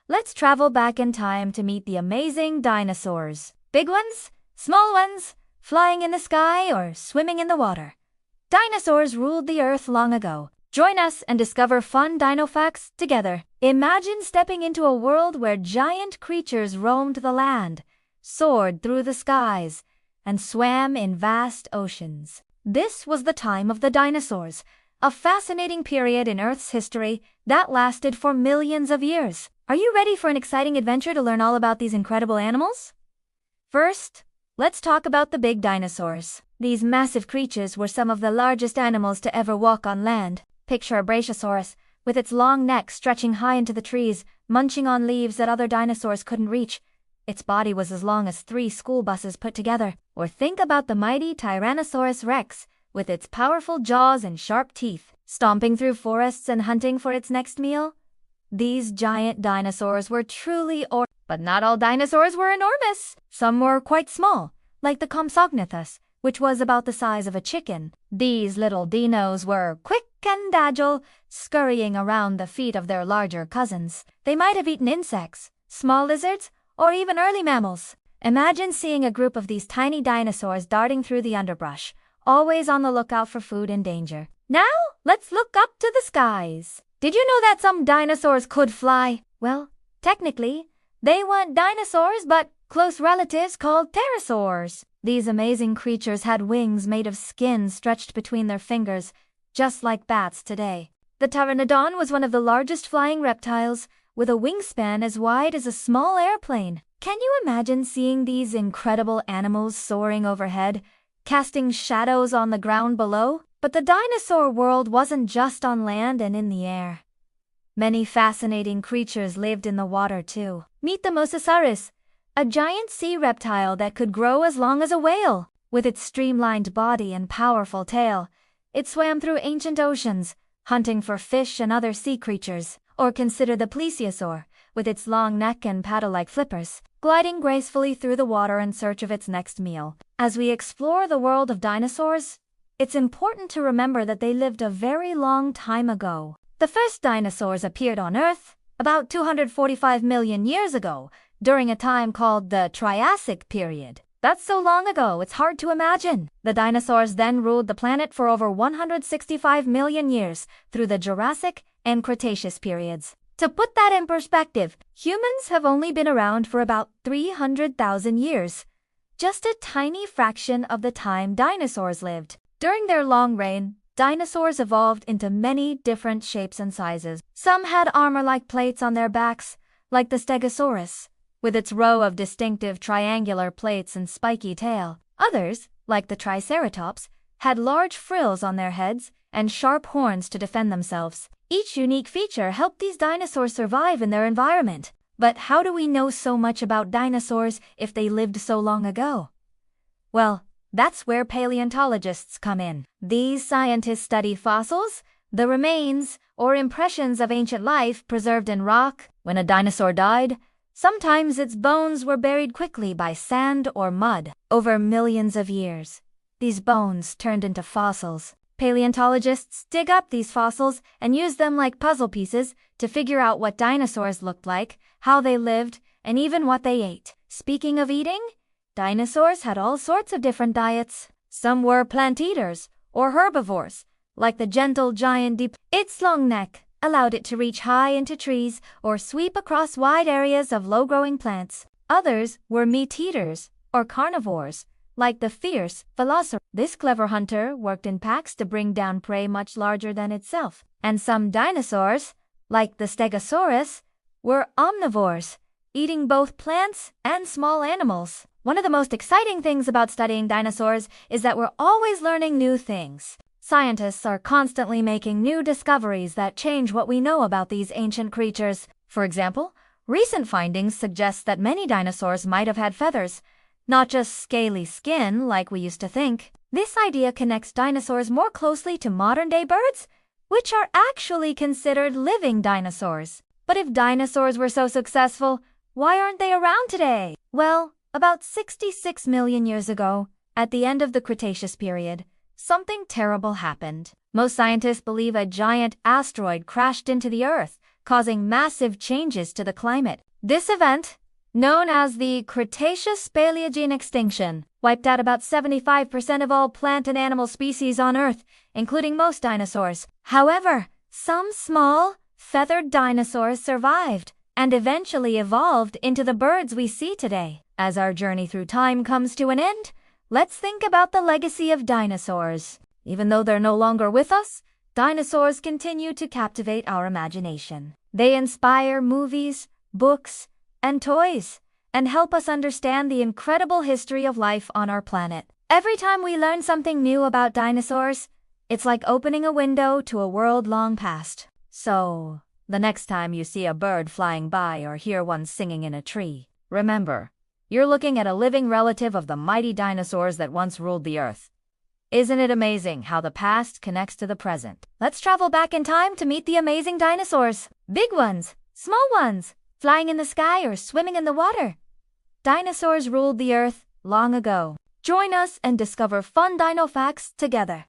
let's travel back in time to meet the amazing dinosaurs. Big ones, small ones, flying in the sky or swimming in the water. Dinosaurs ruled the earth long ago. Join us and discover fun dino facts together. Imagine stepping into a world where giant creatures roamed the land, soared through the skies, and swam in vast oceans. This was the time of the dinosaurs, a fascinating period in Earth's history that lasted for millions of years. Are you ready for an exciting adventure to learn all about these incredible animals? First, let's talk about the big dinosaurs. These massive creatures were some of the largest animals to ever walk on land. Picture a brachiosaurus, with its long neck stretching high into the trees, munching on leaves that other dinosaurs couldn't reach. Its body was as long as 3 school buses put together. Or think about the mighty Tyrannosaurus rex, with its powerful jaws and sharp teeth, stomping through forests and hunting for its next meal. These giant dinosaurs were truly but not all dinosaurs were enormous. Some were quite small, like the Compsognathus, which was about the size of a chicken. These little dinos were quick and agile, scurrying around the feet of their larger cousins. They might have eaten insects, small lizards, or even early mammals. Imagine seeing a group of these tiny dinosaurs darting through the underbrush, always on the lookout for food and danger. Now, let's look up to the skies. Did you know that some dinosaurs could fly? Well, technically, they weren't dinosaurs but close relatives called pterosaurs. These amazing creatures had wings made of skin stretched between their fingers, just like bats today. The pteranodon was one of the largest flying reptiles, with a wingspan as wide as a small airplane. Can you imagine seeing these incredible animals soaring overhead, casting shadows on the ground below? But the dinosaur world wasn't just on land and in the air. Many fascinating creatures lived in the water too. Meet the Mosasaurus, a giant sea reptile that could grow as long as a whale. With its streamlined body and powerful tail, it swam through ancient oceans, hunting for fish and other sea creatures. Or consider the Plesiosaur, with its long neck and paddle-like flippers, gliding gracefully through the water in search of its next meal. As we explore the world of dinosaurs, it's important to remember that they lived a very long time ago. The first dinosaurs appeared on Earth about 245 million years ago, during a time called the Triassic period. That's so long ago, it's hard to imagine. The dinosaurs then ruled the planet for over 165 million years, through the Jurassic and Cretaceous periods. To put that in perspective, humans have only been around for about 300,000 years, just a tiny fraction of the time dinosaurs lived. During their long reign, dinosaurs evolved into many different shapes and sizes. Some had armor-like plates on their backs, like the Stegosaurus, with its row of distinctive triangular plates and spiky tail. Others, like the Triceratops, had large frills on their heads and sharp horns to defend themselves. Each unique feature helped these dinosaurs survive in their environment. But how do we know so much about dinosaurs if they lived so long ago? Well, that's where paleontologists come in. These scientists study fossils, the remains or impressions of ancient life preserved in rock. When a dinosaur died, sometimes its bones were buried quickly by sand or mud. Over millions of years, these bones turned into fossils. Paleontologists dig up these fossils and use them like puzzle pieces to figure out what dinosaurs looked like, how they lived, and even what they ate. Speaking of eating, dinosaurs had all sorts of different diets. Some were plant eaters or herbivores, like the gentle giant deep. Its long neck allowed it to reach high into trees or sweep across wide areas of low-growing plants. Others were meat eaters or carnivores, like the fierce velociraptor. This clever hunter worked in packs to bring down prey much larger than itself. And some dinosaurs, like the Stegosaurus, were omnivores, eating both plants and small animals. One of the most exciting things about studying dinosaurs is that we're always learning new things. Scientists are constantly making new discoveries that change what we know about these ancient creatures. For example, recent findings suggest that many dinosaurs might have had feathers, not just scaly skin like we used to think. This idea connects dinosaurs more closely to modern-day birds, which are actually considered living dinosaurs. But if dinosaurs were so successful, why aren't they around today? Well, about 66 million years ago, at the end of the Cretaceous period, something terrible happened. Most scientists believe a giant asteroid crashed into the Earth, causing massive changes to the climate. This event, known as the Cretaceous-Paleogene extinction, wiped out about 75% of all plant and animal species on Earth, including most dinosaurs. However, some small, feathered dinosaurs survived and eventually evolved into the birds we see today. As our journey through time comes to an end, let's think about the legacy of dinosaurs. Even though they're no longer with us, dinosaurs continue to captivate our imagination. They inspire movies, books, and toys, and help us understand the incredible history of life on our planet. Every time we learn something new about dinosaurs, it's like opening a window to a world long past. So, the next time you see a bird flying by or hear one singing in a tree, remember, you're looking at a living relative of the mighty dinosaurs that once ruled the Earth. Isn't it amazing how the past connects to the present? Let's travel back in time to meet the amazing dinosaurs. Big ones, small ones, flying in the sky or swimming in the water. Dinosaurs ruled the Earth long ago. Join us and discover fun dino facts together.